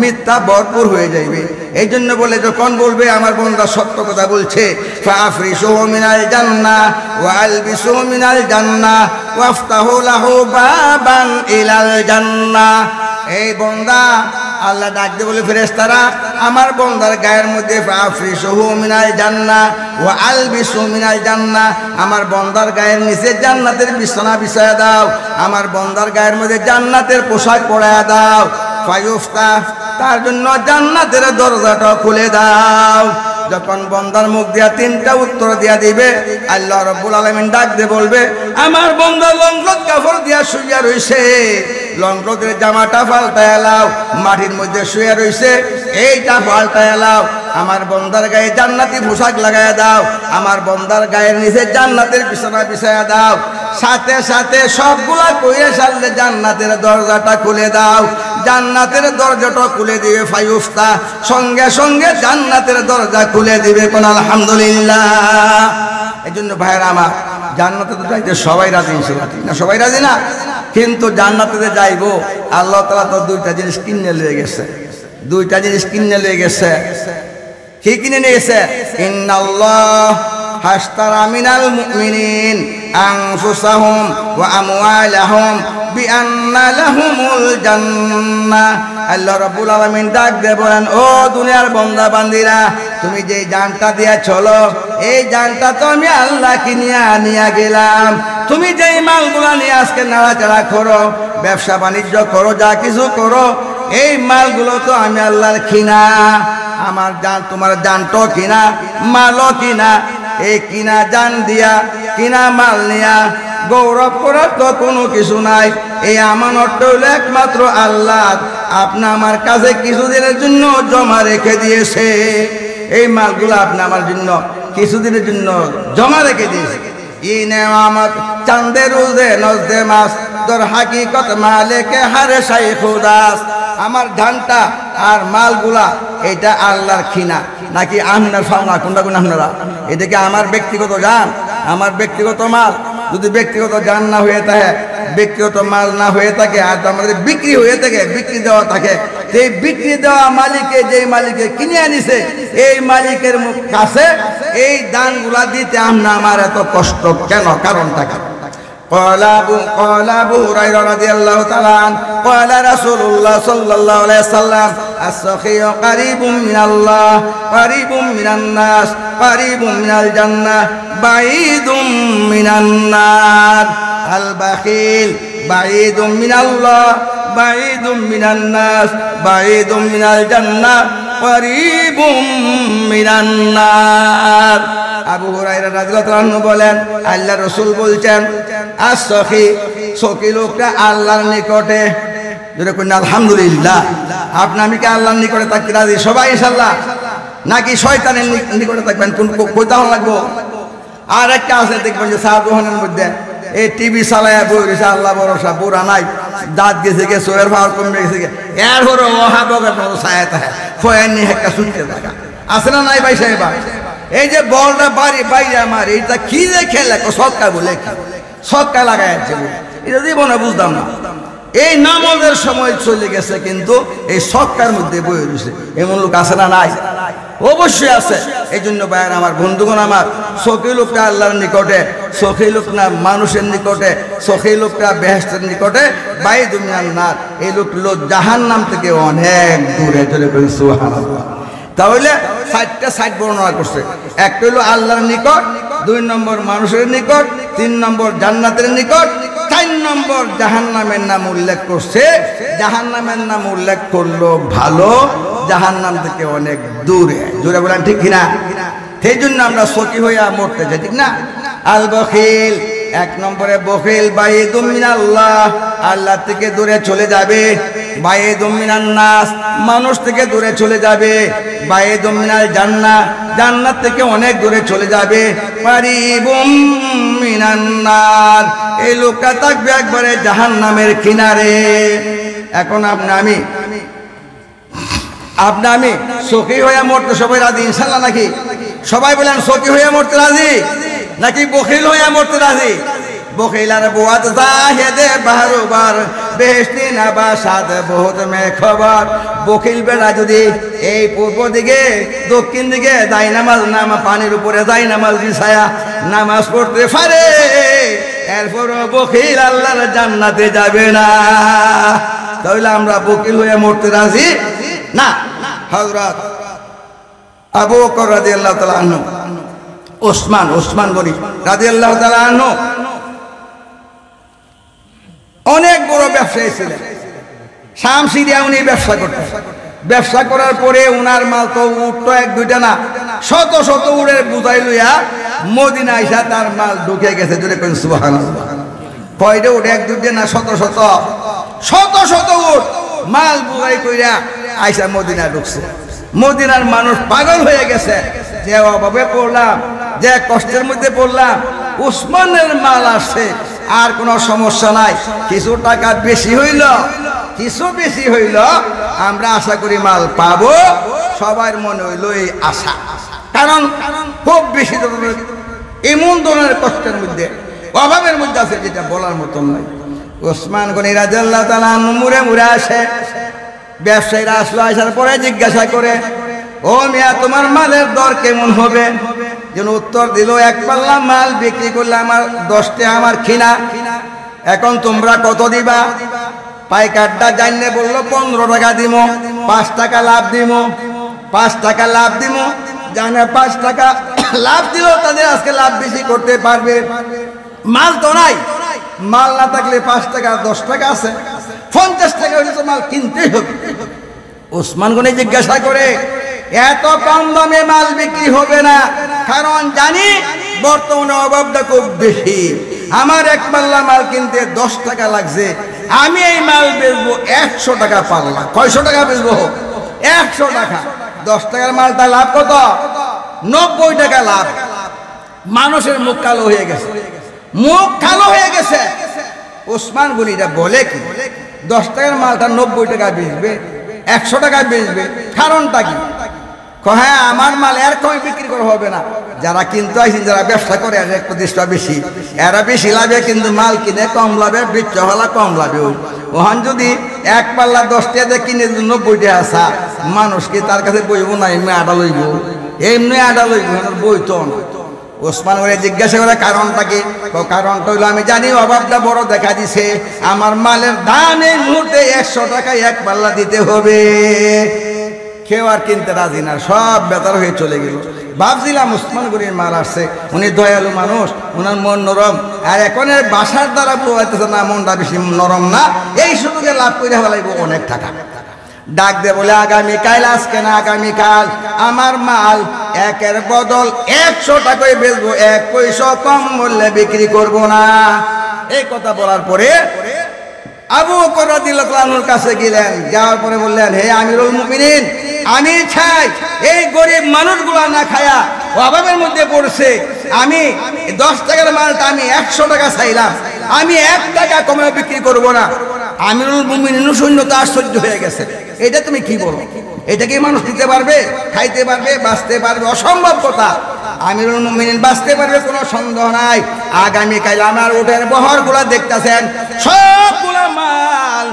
মিথ্যা ভরপুর হয়ে যাইবে। এই জন্য বলে যখন বলবে আমার বন্ধা সত্য কথা বলছে, ফাফরিশুহু মিনাল জান্নাহ ওয়া আলবিসুহু মিনাল জান্নাহ ওয়াফতাহু লাহু বাবান ইলাল জান্নাহ। এই বন্দা আল্লাহ ডাক দিয়ে বলে, ফেরেশতারা আমার বন্দার গায়ের মধ্যে ফাফরিশুহু মিনাল জান্নাহ ওয়া আলবিসুহু মিনাল জান্নাহ, আমার বন্দার গায়ের নিচে জান্নাতের বিছানা বিছায়া দাও, আমার বন্দার গায়ের মধ্যে জান্নাতের পোশাক পরায়া দাও। ফায়ুফতাহ, তার জন্য জান্নাতের দরজাটা খুলে দাও। যখন বন্দার মুখ দিয়া তিনটা উত্তর দিয়া দিবে, আল্লাহ রাব্বুল আলামিন ডাক দিয়ে বলবে, আমার বন্দা লংলত কাপড় দিয়া শুইয়া রইছে, লংলতের জামাটা পাল্টায়া লাও। মাটির মধ্যে শুয়ে রইছে, এইটা পাল্টায়া লাও। আমার বন্দার গায়ে জান্নাতি পোশাক লাগায়া দাও, আমার বন্দার গায়ের নিচে জান্নাতের বিছানা বিছায়া দাও। সাথে সাথে সবগুলা কইরে সারলে জান্নাতের দরজাটা খুলে দাও। জান্নাতের দরজাটা খুলে দিবে ফায়ুফতা, সঙ্গে সঙ্গে জান্নাতের দরজা খুলে দিবে। কোন আলহামদুলিল্লাহ। এই জন্য ভাইরা আমার, জান্নাতে তো যাইতে সবাই রাজি, না সবাই রাজি না, কিন্তু জান্নাতে যাইবো আল্লাহ তাআলা তো দুইটা জিনিস কিনে লয়ে গেছে, দুইটা জিনিস কিনে লয়ে গেছে। কি কিনে নিয়েছে? ইন্নাল্লাহ হাশতারা মিনাল মুমিনিন আনফুসাহুম ওয়া আমওয়ালাহুম বিআন্না লাহুমুল জান্নাহ। আল্লাহ রাব্বুল আলামিন ডাক দিয়ে বলেন, ও দুনিয়ার বান্দা বান্দিরা, তুমি যে জানটা দিয়া চলো, এই জানটা তো আমি আল্লাহ কিনিয়া নিয়ে গেলাম। তুমি যেই মালগুলা নিয়ে আজকে নাড়াচাড়া করো, ব্যবসা বাণিজ্য করো, যা কিছু করো, এই মালগুলো তো আমি আল্লাহর কিনা। আমার জান তোমার জানটো কিনা, মালও কিনা। এই কিনা জান দিয়া, কিনা মাল নিয়া গৌরব করার তো কোনো কিছু নাই। এই আমানতটা হলো একমাত্র আল্লাহ আপনি আমার কাছে কিছুদিনের জন্য জমা রেখে দিয়েছে। এই মালগুলো আপনি আমার জন্য কিছুদিনের জন্য জমা রেখে দিয়েছে। ই নেয়ামত চাঁদে রোজে নজদে মাস, তোর হাকিকত মালিকে হারে শাইখ উদাস। আমার ধানটা আর মালগুলা এটা আল্লাহর খিনা নাকি আপনার ফাওনা? কোনটা কোন আপনারা? এটা কি আমার ব্যক্তিগত জান, আমার ব্যক্তিগত মাল? যদি ব্যক্তিগত জান না হয়ে থাকে, ব্যক্তিগত মাল না হয়ে থাকে, আর আমাদের বিক্রি হয়ে থাকে, বিক্রি দেওয়া থাকে, এই বিক্রি দেওয়া মালিকে, যেই মালিকে কিনে আনিছে, এই মালিকের কাছে এই দানগুলা দিতে আমরা আমার এত কষ্ট কেন? কারণটা কেন? قال أبو هريرة رضي الله تعالى عنه قال رسول الله صلى الله عليه وسلم السخي قريب من الله قريب من الناس قريب من الجنة بعيد من النار البخيل بعيد من الله بعيد من الناس بعيد من الجنة قريب من النار। আবু হুরায়রা রাদিয়াল্লাহু আনহু বলেন, আল্লাহর রাসূল বলছেন, as-sakhi, সখী লোকটা আল্লাহর নিকটে। যদি কোন আলহামদুলিল্লাহ। আপনি আমি কি আল্লাহর নিকটে থাকতে রাজি সবাই ইনশাআল্লাহ, নাকি শয়তানের নিকটে থাকবেন? কোন কইতা লাগবো? আর একটা আছে দেখবেন যে সাহাবদের মধ্যে এই টিভি চালায়া বই রয়েছে, আল্লাহ ভরসা, বুড়া নাই, দাঁত গেছে গে, সোয়ের ভার কমে গেছে গে, এর হলো ওহাবকের মতো ছায়া থাকে, ফয়ানি একটা সুটকে থাকা আছে না নাই ভাই সাহেব? এই যে বলটা বাড়ি বাইরে আমার, এইটা কি যে খেলে সৎকা বলে, সৎকা লাগাই আছে, এটা দিব না, বুঝতাম না। এই নামাজের সময় চলে গেছে, কিন্তু এই সৎকার মধ্যে বই রয়েছে, এমন লোক আছে না নাই? অবশ্যই আছে। এই জন্য ভাইয়ের আমার, বন্ধুগণ আমার, সখী লোকটা আল্লাহর নিকটে, সখী লোক না মানুষের নিকটে, সখী লোকটা বেহেশতের নিকটে, বাইদুম মিনান নার, এই লোক জাহান্নাম থেকে অনেক দূরে। চলে করি সুবহানাল্লাহ। তাহলে 60টা 60 বর্ণনা করছে। একটা হলো আল্লাহর নিকট, 2 নম্বর মানুষের নিকট, 3 নম্বর জান্নাতের নিকট, 4 নম্বর জাহান্নামের নাম উল্লেখ করছে। জাহান্নামের নাম উল্লেখ করলো ভালো, জাহান্নাম থেকে অনেক দূরে। জোরে বলেন ঠিক কিনা? সেই জন্য আমরা সখী হইয়া মরতে চাই, ঠিক না? আল বখিল, 1 নম্বরে বখিল বাইদুম মিনাল্লাহ, আল্লাহ থেকে দূরে চলে যাবে। বাইদুম মিনান নাস, মানুষ থেকে দূরে চলে যাবে। বাইদুম মিনাল জান্নাহ, জান্নাত থেকে অনেক দূরে চলে যাবে। কারীবুম মিনান নার, এই লোকটা থাকবে একবারে জাহান্নামের কিনারে। এখন আমি আপনি আমি সখী হয়ে মরতে সবাই রাজি ইনশাল্লাহ নাকি? সবাই বলেন সখী হয়ে মরতে রাজি নাকি বখিল হয়ে মরতে রাজি? বখিলার বুয়াত জাহেদে বারবার বেহেশতি না বাসাদ বহুত মে খবর। বখিল বেড়া যদি এই পূর্ব দিকে দক্ষিণ দিকে যাই নামাজ নামা পানির উপরে যাই নামাজ বিছায়া নামাজ পড়তে পারে, এরপরও বখিল আল্লাহর জান্নাতে যাবে না। তাহলে আমরা বখিল হয়ে মরতে রাজি না। হযরত আবু বকর রাদিয়াল্লাহু তাআলা আনহু, ওসমান গনি রাদিয়াল্লাহু তাআলা আনহু অনেক বড় ব্যবসায়ী ছিলেন। শাম সিরিয়া উনি ব্যবসা করতেন। ব্যবসা করার পরে উনার মাল তো উট তো এক দুইটা না, শত শত উটের বুঝাই লইয়া মদিনা আইসা তার মাল ঢুকে গেছে। জোরে কইন সুবহানাল্লাহ। কয়টা উট? এক দুইটা না, শত শত উট মাল বুঝাই কইরা আইসা মদিনা ঢুকছে। মদিনার মানুষ পাগল হয়ে গেছে, যে অভাবে পড়লাম, যে কষ্টের মধ্যে পড়লাম, উসমানের মাল আসছে, আর কোনো সমস্যা নাই। কিছু টাকা বেশি হইল, আমরা আশা করি মাল পাবো। সবার মনে হইল এই আশা, কারণ খুব বেশি এমন ধরনের কষ্টের মধ্যে, অভাবের মধ্যে আছে যেটা বলার মতন নাই। ওসমান গনি রাদিয়াল্লাহু তাআলা মুড়ে আসে। ব্যবসায়ীরা আসলো, আসার পরে জিজ্ঞাসা করে, ও মিয়া তোমার মালের দর কেমন হবে? যেন উত্তর দিল, এক পাল্লা মাল বিক্রি করলে আমার 10 টাকা আমার কিনা। এখন তোমরা কত দিবা? পাইকারটা জানলে বললো 15 টাকা দিব, 5 টাকা লাভ দিব, 5 টাকা লাভ দিব। জানে 5 টাকা লাভ দিল, তাদের আজকে লাভ বেশি করতে পারবে। মাল তো নাই, মাল না থাকলে 5 টাকা 10 টাকা আছে, 50 টাকা হলে তো মাল কিনতেই হবে। ওসমান গনি জিজ্ঞাসা করে, এত কম দামে মাল বিক্রি হবে না, কারণ জানি বর্তমানে অভাবটা খুব বেশি। আমার এক পাল্লা মাল কিনতে 10 টাকা লাগছে, আমি এই মাল বেচবো 100 টাকা পাল্লা। কয়শো টাকা বেচবো? 100 টাকা। 10 টাকার মালটা লাভ কত? 90 টাকা লাভ। মানুষের মুখ কালো হয়ে গেছে। ওসমান গনিটা বলে কি 10 টাকার মালটা 90 টাকা বেচবে, 100 টাকা বেচবে, কারণটা কি? হ্যাঁ, আমার মাল এর কমে বিক্রি করা হবে না। যারা কিনতে আসেন, যারা ব্যবসা করে একটু দৃষ্টা বেশি, এরা বেশি লাভে কিন্তু মাল কিনে কম লাভে, বিচ্ছ হলা কম লাভে। ওখান যদি এক পাল্লা 10 টাকা কিনে 90 টাকা আসা, মানুষ কি তার কাছে বইব না? এমনি আডা লইব, বই তো না। ওসমান গনি জিজ্ঞাসা করে কারণটা কি? কারণটা হইলো, আমি জানি অভাবটা বড় দেখা দিছে, আমার মালের দাম এই মুহূর্তে 100 টাকায় এক পাল্লা দিতে হবে। কেউ আর কিনতে রাজি না, সব বেতার হয়ে চলে গেল। ভাবছিলাম ওসমান গনির মাল আসছে, উনি দয়ালু মানুষ, ওনার মন নরম, আর এখন বাসার দ্বারা বোঝাইতেছে না মনটা বেশি নরম না, এই সুযোগে লাভ করে ফেলাইব অনেক টাকা। ডাক দে বলে, আগামীকাল, আজকে না আগামীকাল আমার মাল একের বদল 100 টাকায় বেচবো, 1 পয়সা কম মূল্যে বিক্রি করব না। এই কথা বলার পরে আবু বকর রাদিয়াল্লাহু তাআলা আনহুর কাছে গেলেন। যাওয়ার পরে বললেন, হে আমিরুল মুমিনিন, আমি চাই এই গরিব মানুষগুলা না খায়া অভাবের মধ্যে পড়ছে, আমি 10 টাকার মালটা আমি 100 টাকা চাইলাম, আমি 1 টাকা কমে বিক্রি করব না। আমিরুল মুমিনিন সৈন্যত আশ্চর্য হয়ে গেছে, এটা তুমি কি বলো? এটা কি মানুষ দিতে পারবে, খাইতে পারবে, বাঁচতে পারবে? অসম্ভব কথা। আমিরুল মুমিনিন বাঁচতে পারবে, কোনো সন্দেহ নাই। আগামীকাল আমার উটের বহরগুলা দেখতেছেন, সবগুলা মাল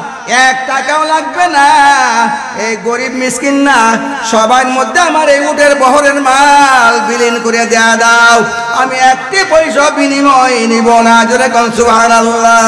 1 টাকাও লাগবে না। এই গরিব মিসকিন না, সবার মধ্যে আমার এই উটের বহরের মাল বিলীন করে দেয়া দাও, আমি 1 পয়সা বিনিময় নিব না। জোরে কোন সুবহানাল্লাহ।